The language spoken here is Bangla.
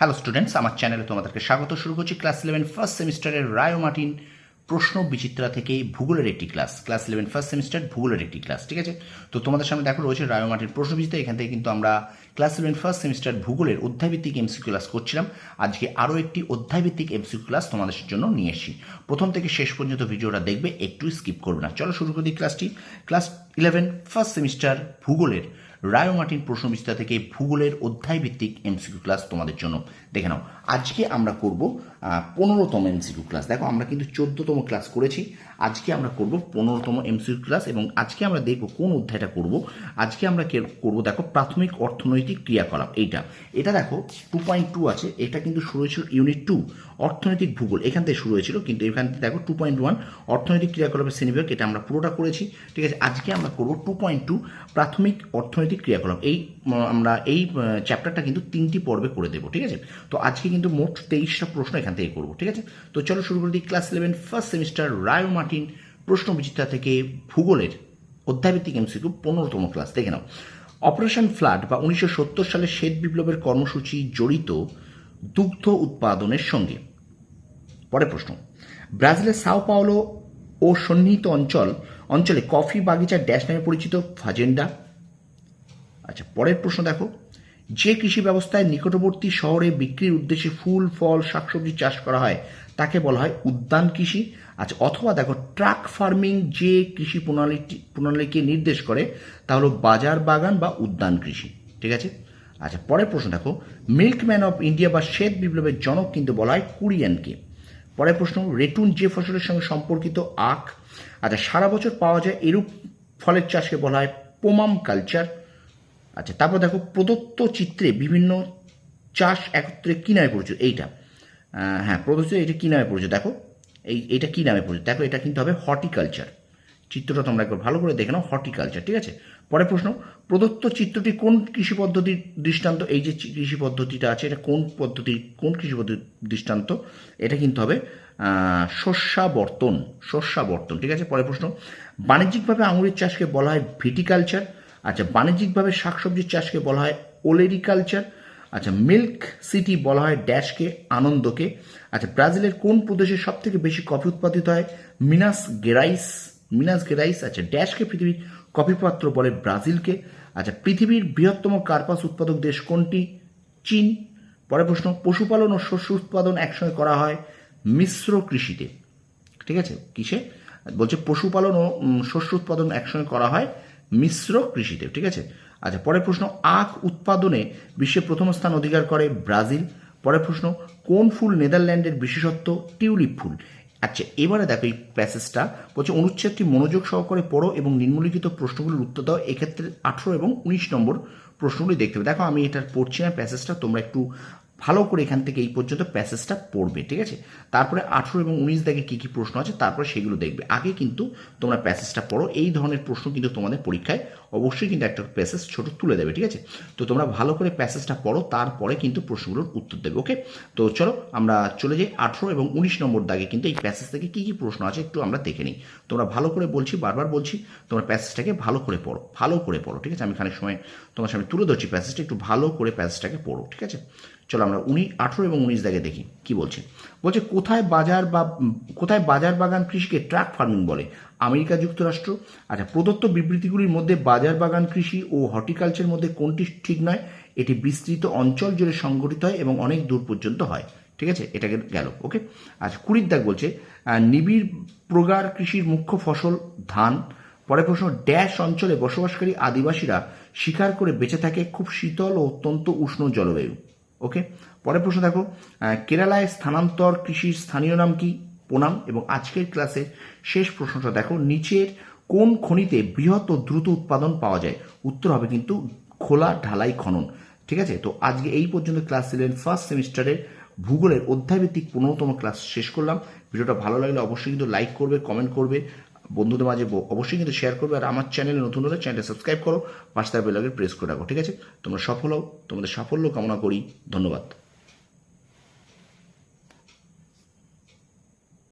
হ্যালো স্টুডেন্টস, আমার চ্যানেলে তোমাদেরকে স্বাগত। শুরু করছি ক্লাস 11 ফার্স্ট সেমিস্টারের রায়ো মার্টিন প্রশ্ন বিচিত্রা থেকে ভূগোলের একটি ক্লাস। ক্লাস 11 ফার্স্ট সেমিস্টার ভূগোলের একটি ক্লাস, ঠিক আছে? তো তোমাদের সামনে দেখো রয়েছে রায়ো মার্টিন প্রশ্ন বিচিত্রা। এখান থেকে কিন্তু আমরা ক্লাস 11 ফার্স্ট সেমিস্টার ভূগোলের অধ্যায়ভিত্তিক এমসিকিউ ক্লাস করছিলাম। আজকে আরও একটি অধ্যায়ভিত্তিক এমসিকিউ ক্লাস তোমাদের জন্য নিয়ে এসেছি। প্রথম থেকে শেষ পর্যন্ত ভিডিওটা দেখবে, একটু স্কিপ করবে না। চলো শুরু করি ক্লাসটি। ক্লাস 11 ফার্স্ট সেমিস্টার ভূগোলের রায়ো মার্টিন প্রশ্ন বিচিত্রা থেকে ভূগোলের অধ্যায়ভিত্তিক এমসিকিউ ক্লাস তোমাদের জন্য দেখে নাও। আজকে আমরা করব 15তম এমসিকিউ ক্লাস। দেখো আমরা কিন্তু 14তম ক্লাস করেছি, আজকে আমরা করব 15তম এমসিকিউ ক্লাস। এবং আজকে আমরা দেখব কোন অধ্যায়টা করব। আজকে আমরা করব দেখো প্রাথমিক অর্থনৈতিক ক্রিয়াকলাপ। এটা দেখো 2.2 আছে, এটা কিন্তু শুরু হয়েছিল ইউনিট 2 অর্থনৈতিক ভূগোল, এখান থেকে শুরু হয়েছিল। কিন্তু এখান থেকে দেখো 2.1 অর্থনৈতিক ক্রিয়াকলাপের শ্রেণীবিভাগ, এটা আমরা পুরোটা করেছি, ঠিক আছে? আজকে আমরা করব 2.2 প্রাথমিক অর্থনৈতিক ক্রিয়াকলাপ। আমরা এই চ্যাপ্টারটা কিন্তু 3টি পর্বে করে দেবো, ঠিক আছে? তো আজকে কিন্তু মোট 23টা প্রশ্ন এখান থেকে করবো, ঠিক আছে? তো চলো শুরু করে দিই। Class 11 first semester Rayo Martin প্রশ্ন বিচিত্রা থেকে ভূগোলের অধ্যায়ভিত্তিক এমসিকিউ 15তম ক্লাস দেখে নাও। অপারেশন ফ্লাড বা 1970 সালে শ্বেত বিপ্লবের কর্মসূচি জড়িত দুগ্ধ উৎপাদনের সঙ্গে। পরের প্রশ্ন, ব্রাজিলের সাও পাওলো ও সন্নিহিত অঞ্চলে কফি বাগিচা ড্যাশ নামে পরিচিত ফাজেন্ডা। আচ্ছা, পরের প্রশ্ন দেখো, যে কৃষি ব্যবস্থায় নিকটবর্তী শহরে বিক্রির উদ্দেশ্যে ফুল ফল শাকসবজি চাষ করা হয় তাকে বলা হয় উদ্যান কৃষি। আচ্ছা, অথবা দেখো ট্রাক ফার্মিং যে কৃষি প্রণালীকে নির্দেশ করে তা হলো বাজার বাগান বা উদ্যান কৃষি, ঠিক আছে? আচ্ছা, পরের প্রশ্ন দেখো, মিল্কম্যান অফ ইন্ডিয়া বা শ্বেত বিপ্লবের জনক কিন্তু বলা হয় কুরিয়ানকে। পরের প্রশ্ন, রেটুন যে ফসলের সঙ্গে সম্পর্কিত আখ। আচ্ছা, সারা বছর পাওয়া যায় এরূপ ফলের চাষকে বলা হয় পোমাম কালচার। আচ্ছা, তারপর দেখো, প্রদত্ত চিত্রে বিভিন্ন চাষ একত্রে কী নামে পরিচিত? হ্যাঁ, প্রদত্ত এটা কী নামে পরিচিত? দেখো এইটা কী নামে পরিচিত? দেখো এটা কিন্তু হবে হর্টিকালচার। চিত্রটা তোমরা একবার ভালো করে দেখে নাও, হর্টিকালচার, ঠিক আছে? পরের প্রশ্ন, প্রদত্ত চিত্রটি কোন কৃষি পদ্ধতির দৃষ্টান্ত? এই যে কৃষি পদ্ধতিটা আছে, এটা কোন কৃষি পদ্ধতির দৃষ্টান্ত? এটা কিন্তু হবে শস্যাবর্তন, ঠিক আছে? পরের প্রশ্ন, বাণিজ্যিকভাবে আঙুরের চাষকে বলা হয় ভিটিকালচার। আচ্ছা, বাণিজ্যিকভাবে শাকসবজির চাষকে বলা হয় ওলেরিকালচার। আচ্ছা, মিল্ক সিটি বলা হয় ড্যাশকে, আনন্দকে। আচ্ছা, ব্রাজিলের কোন প্রদেশে সব থেকে বেশি কফি উৎপাদিত হয়? মিনাস গেরাইস। আচ্ছা, ড্যাশকে পৃথিবীর কফি পাত্র বলে ব্রাজিলকে। আচ্ছা, পৃথিবীর বৃহত্তম কার্পাস উৎপাদক দেশ কোনটি? চীন। পরের প্রশ্ন, পশুপালন ও শস্য উৎপাদন একসঙ্গে করা হয় মিশ্র কৃষিতে, ঠিক আছে? কিসে বলছে? পশুপালন ও শস্য উৎপাদন একসঙ্গে করা হয় মিশ্র কৃষিতে, ঠিক আছে? আচ্ছা, পরের প্রশ্ন, আখ উৎপাদনে বিশ্বে প্রথম স্থান অধিকার করে ব্রাজিল। পরের প্রশ্ন, কোন ফুল নেদারল্যান্ডের বিশেষত্ব? টিউলিপ ফুল। আচ্ছা, এবারে দেখো এই প্যাসেজটা বলছে অনুচ্ছেদটি মনোযোগ সহকারে পড়ো এবং নিম্নলিখিত প্রশ্নগুলির উত্তর দাও। এক্ষেত্রে 18 এবং 19 নম্বর প্রশ্নগুলি দেখতে হবে। দেখো আমি এটার পড়ছি না প্যাসেজটা, তোমরা একটু ভালো করে এখান থেকে এই পর্যন্ত প্যাসেজটা পড়বে, ঠিক আছে? তারপরে 18 এবং 19 দাগে কী কী প্রশ্ন আছে তারপরে সেগুলো দেখবে। আগে কিন্তু তোমরা প্যাসেজটা পড়ো। এই ধরনের প্রশ্ন কিন্তু তোমাদের পরীক্ষায় অবশ্যই কিন্তু একটা প্যাসেজ ছোট তুলে দেবে, ঠিক আছে? তো তোমরা ভালো করে প্যাসেজটা পড়ো, তারপরে কিন্তু প্রশ্নগুলোর উত্তর দেবে, ওকে? তো চলো আমরা চলে যাই 18 এবং 19 নম্বর দাগে। কিন্তু এই প্যাসেজ থেকে কী কী প্রশ্ন আছে একটু আমরা দেখে নিই। তোমরা ভালো করে বলছি, বারবার বলছি, তোমরা প্যাসেজটাকে ভালো করে পড়ো, ঠিক আছে? আমি খানিক সময় তোমার সামনে তুলে ধরছি প্যাসেজটা, একটু ভালো করে প্যাসেজটাকে পড়ো, ঠিক আছে? চলো আমরা 18 এবং 19 দাগে দেখি কি বলছে। বলছে কোথায় বাজার বাগান কৃষিকে ট্রাক ফার্মিং বলে? আমেরিকা যুক্তরাষ্ট্র। আচ্ছা, প্রদত্ত বিবৃতিগুলির মধ্যে বাজার বাগান কৃষি ও হর্টিকালচারের মধ্যে কোনটি ঠিক নয়? এটি বিস্তৃত অঞ্চল জুড়ে সংগঠিত হয় এবং অনেক দূর পর্যন্ত হয়, ঠিক আছে? এটাকে গেল, ওকে? আচ্ছা, 20 দাগ বলছে নিবিড় প্রগার কৃষির মুখ্য ফসল ধান। পরের প্রশ্ন, ড্যাশ অঞ্চলে বসবাসকারী আদিবাসীরা শিকার করে বেঁচে থাকে খুব শীতল ও অত্যন্ত উষ্ণ জলবায়ু, ওকে? পরের প্রশ্ন দেখো, কেরালায় স্থানান্তর কৃষির স্থানীয় নাম কি? পোনাম। এবং আজকের ক্লাসের শেষ প্রশ্নটা দেখো, নিচের কোন খনিতে বৃহৎ ও দ্রুত উৎপাদন পাওয়া যায়? উত্তর হবে কিন্তু খোলা ঢালাই খনন, ঠিক আছে? তো আজকে এই পর্যন্ত ক্লাস 11 ফার্স্ট সেমিস্টারের ভূগোলের অধ্যায়ভিত্তিক 15তম ক্লাস শেষ করলাম। ভিডিওটা ভালো লাগলে অবশ্যই কিন্তু লাইক করবে, কমেন্ট করবে, বন্ধুদের মাঝে অবশ্যই কিন্তু শেয়ার করবে। আর আমার চ্যানেলে নতুন হলে চ্যানেলটা সাবস্ক্রাইব করো, পাশে বেল আইকন প্রেস করে রাখো, ঠিক আছে? তোমরা সফল হও, তোমাদের সাফল্য কামনা করি। ধন্যবাদ।